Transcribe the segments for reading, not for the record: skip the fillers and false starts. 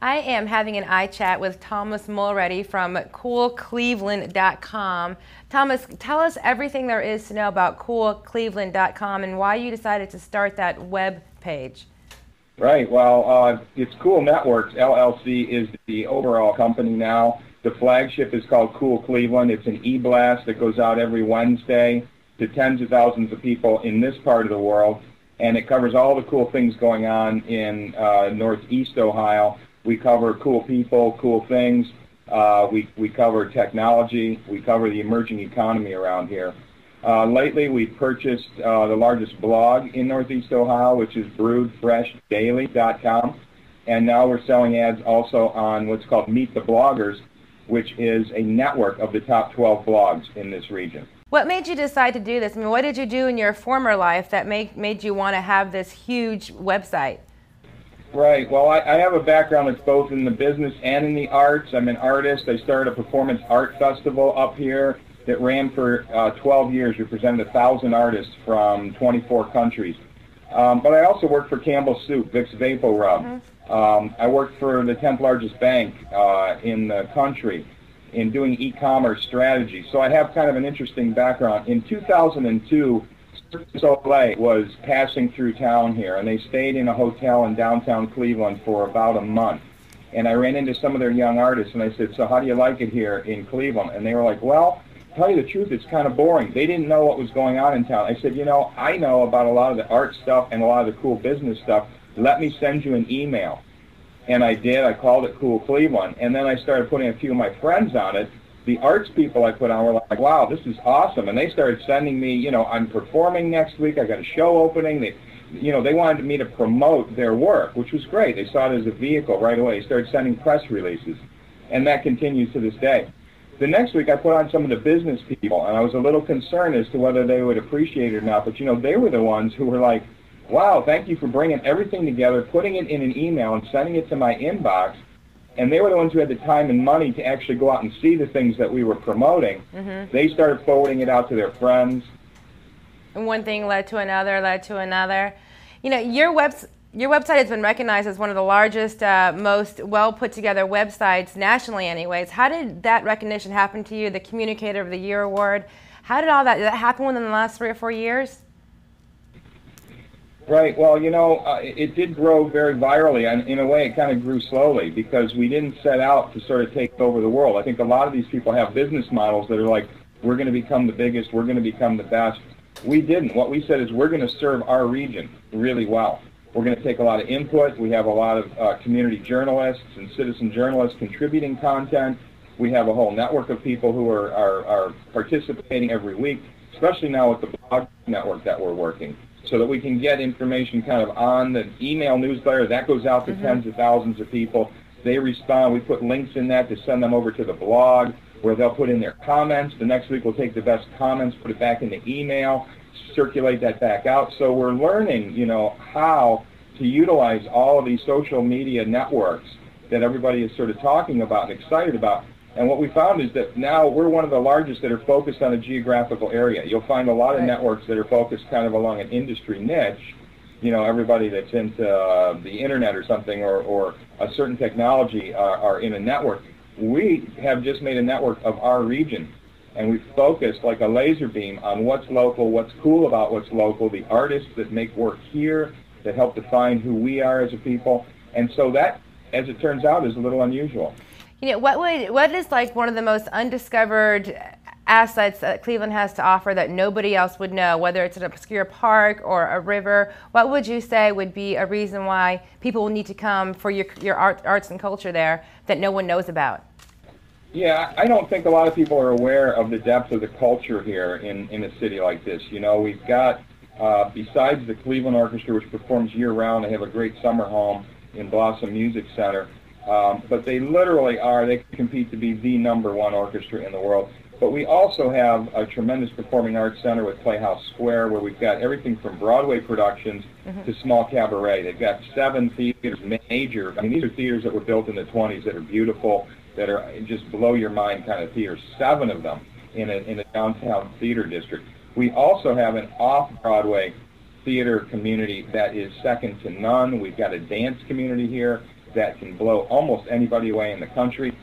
I am having an iChat with Thomas Mulready from coolcleveland.com. Thomas, tell us everything there is to know about coolcleveland.com and why you decided to start that web page. Right. Well, it's Cool Networks, LLC is the overall company now. The flagship is called Cool Cleveland. It's an e-blast that goes out every Wednesday to tens of thousands of people in this part of the world. And it covers all the cool things going on in Northeast Ohio. We cover cool people, cool things. We cover technology. We cover the emerging economy around here. Lately, we've purchased the largest blog in Northeast Ohio, which is brewedfreshdaily.com. And now we're selling ads also on what's called Meet the Bloggers, which is a network of the top 12 blogs in this region. What made you decide to do this? I mean, what did you do in your former life that made you want to have this huge website? Right. Well, I have a background that's both in the business and in the arts. I'm an artist. I started a performance art festival up here that ran for 12 years, represented 1,000 artists from 24 countries. But I also worked for Campbell's Soup, Vicks Vapo Rub. I worked for the 10th largest bank in the country in doing e-commerce strategy. So I have kind of an interesting background. In 2002, Soleil was passing through town here, and they stayed in a hotel in downtown Cleveland for about a month. And I ran into some of their young artists, and I said, so how do you like it here in Cleveland? And they were like, well, to tell you the truth, it's kind of boring. They didn't know what was going on in town. I said, you know, I know about a lot of the art stuff and a lot of the cool business stuff. Let me send you an email. And I did. I called it Cool Cleveland. And then I started putting a few of my friends on it. The arts people I put on were like, wow, this is awesome. And they started sending me, you know, I'm performing next week. I got a show opening. They wanted me to promote their work, which was great. They saw it as a vehicle right away. They started sending press releases. And that continues to this day. The next week I put on some of the business people, and I was a little concerned as to whether they would appreciate it or not. But, you know, they were the ones who were like, wow, thank you for bringing everything together, putting it in an email and sending it to my inbox. And they were the ones who had the time and money to actually go out and see the things that we were promoting. They started forwarding it out to their friends. And one thing led to another, led to another. You know, your website has been recognized as one of the largest, most well-put-together websites, nationally anyways. How did that recognition happen to you, the Communicator of the Year award? How did all that, did that happen within the last 3 or 4 years? Right. Well, you know, it did grow very virally, and in a way it kind of grew slowly because we didn't set out to sort of take over the world. I think a lot of these people have business models that are like, we're going to become the biggest, we're going to become the best. We didn't. What we said is we're going to serve our region really well. We're going to take a lot of input. We have a lot of community journalists and citizen journalists contributing content. We have a whole network of people who are participating every week, especially now with the blog network that we're working, so that we can get information kind of on the email newsletter. That goes out to tens of thousands of people. They respond. We put links in that to send them over to the blog where they'll put in their comments. The next week we'll take the best comments, put it back in the email, circulate that back out. So we're learning, you know, how to utilize all of these social media networks that everybody is sort of talking about and excited about. And what we found is that now we're one of the largest that are focused on a geographical area. You'll find a lot of networks that are focused kind of along an industry niche. You know, everybody that's into the internet or something or a certain technology are in a network. We have just made a network of our region, and we focused like a laser beam on what's local, what's cool about what's local, the artists that make work here, that help define who we are as a people. And so that, as it turns out, is a little unusual. You know, what is like one of the most undiscovered assets that Cleveland has to offer that nobody else would know, whether it's an obscure park or a river? What would you say would be a reason why people will need to come for your arts and culture there that no one knows about? Yeah, I don't think a lot of people are aware of the depth of the culture here in a city like this. You know, we've got, besides the Cleveland Orchestra, which performs year-round, they have a great summer home in Blossom Music Center. But they literally they compete to be the #1 orchestra in the world. But we also have a tremendous performing arts center with Playhouse Square, where we've got everything from Broadway productions to small cabaret. They've got 7 theaters, major. I mean, these are theaters that were built in the 20s that are beautiful, that are just blow your mind kind of theaters. 7 of them in a downtown theater district. We also have an off-Broadway theater community that is second to none. We've got a dance community here. that can blow almost anybody away in the country.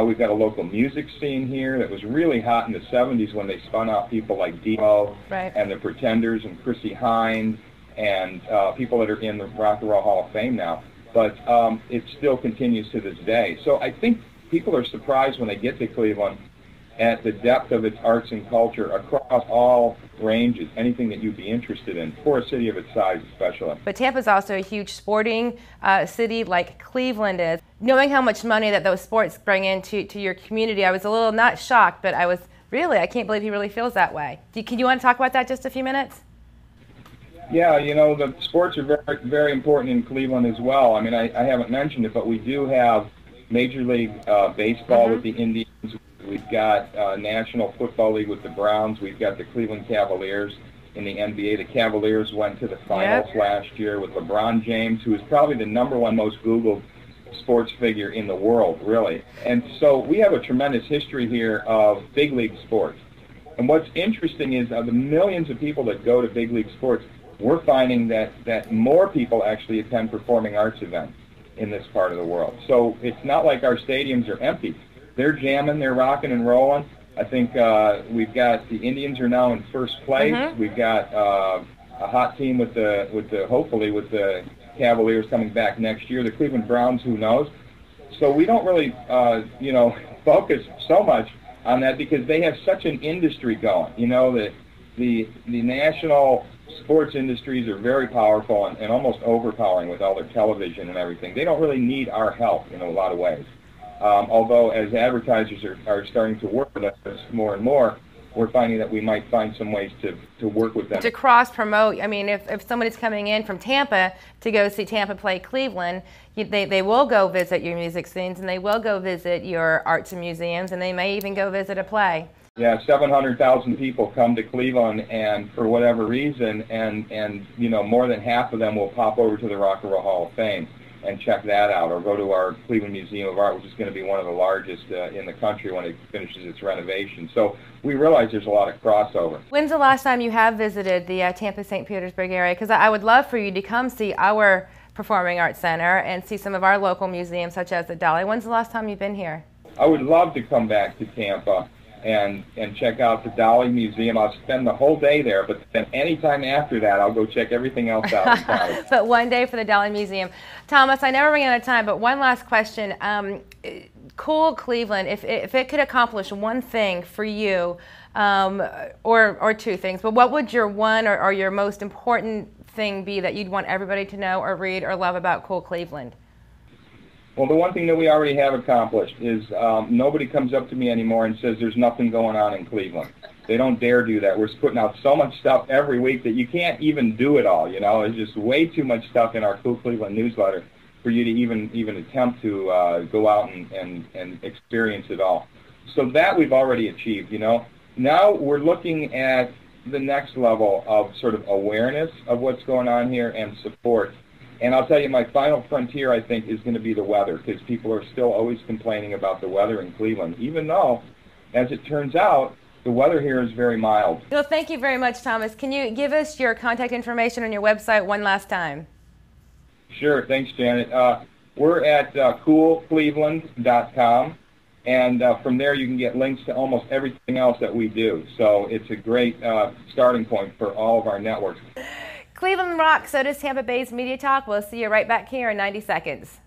We've got a local music scene here that was really hot in the 70s when they spun out people like Dio Right. and the Pretenders and Chrissie Hynde and people that are in the Rock and Roll Hall of Fame now. But it still continues to this day. So I think people are surprised when they get to Cleveland at the depth of its arts and culture across all ranges, anything that you'd be interested in, for a city of its size especially. But Tampa's also a huge sporting city like Cleveland is. Knowing how much money that those sports bring into your community, I was a little, not shocked, but I can't believe he really feels that way. Can you want to talk about that just a few minutes? Yeah, you know, the sports are very, very important in Cleveland as well. I mean, I haven't mentioned it, but we do have Major League Baseball with the Indians. We've got National Football League with the Browns. We've got the Cleveland Cavaliers in the NBA. The Cavaliers went to the finals last year with LeBron James, who is probably the #1 most Googled sports figure in the world, really. And so we have a tremendous history here of big league sports. And what's interesting is the millions of people that go to big league sports, we're finding that more people actually attend performing arts events in this part of the world. So it's not like our stadiums are empty. They're jamming, they're rocking and rolling. I think we've got the Indians are now in first place. We've got a hot team with hopefully with the Cavaliers coming back next year. The Cleveland Browns, who knows? So we don't really focus so much on that because they have such an industry going. You know, the national sports industries are very powerful and almost overpowering with all their television and everything. They don't really need our help in a lot of ways. Although as advertisers are starting to work with us more and more, we're finding that we might find some ways to work with them. To cross-promote, I mean, if somebody's coming in from Tampa to go see Tampa play Cleveland, they will go visit your music scenes and they will go visit your arts and museums and they may even go visit a play. Yeah, 700,000 people come to Cleveland, and for whatever reason, and you know, more than half of them will pop over to the Rock and Roll Hall of Fame and check that out, or go to our Cleveland Museum of Art, which is going to be one of the largest in the country when it finishes its renovation. So we realize there's a lot of crossover. When's the last time you have visited the Tampa St. Petersburg area? Because I would love for you to come see our Performing Arts Center and see some of our local museums, such as the Dolly. When's the last time you've been here? I would love to come back to Tampa and check out the Dolly Museum. I'll spend the whole day there, but then anytime after that, I'll go check everything else out in town. But one day for the Dolly Museum. Thomas, I never run out of time, but one last question. Cool Cleveland, if it could accomplish one thing for you, or two things, but what would your one or your most important thing be that you'd want everybody to know or read or love about Cool Cleveland? Well, the one thing that we already have accomplished is nobody comes up to me anymore and says there's nothing going on in Cleveland. They don't dare do that. We're putting out so much stuff every week that you can't even do it all, you know. There's just way too much stuff in our Cool Cleveland newsletter for you to even attempt to go out and experience it all. So that we've already achieved, you know. Now we're looking at the next level of sort of awareness of what's going on here and support. And I'll tell you, my final frontier, I think, is going to be the weather, because people are still always complaining about the weather in Cleveland, even though, as it turns out, the weather here is very mild. Well, thank you very much, Thomas. Can you give us your contact information on your website one last time? Sure. Thanks, Janet. We're at coolcleveland.com, and from there you can get links to almost everything else that we do. So it's a great starting point for all of our networks. Cleveland rocks, so does Tampa Bay's Media Talk. We'll see you right back here in 90 seconds.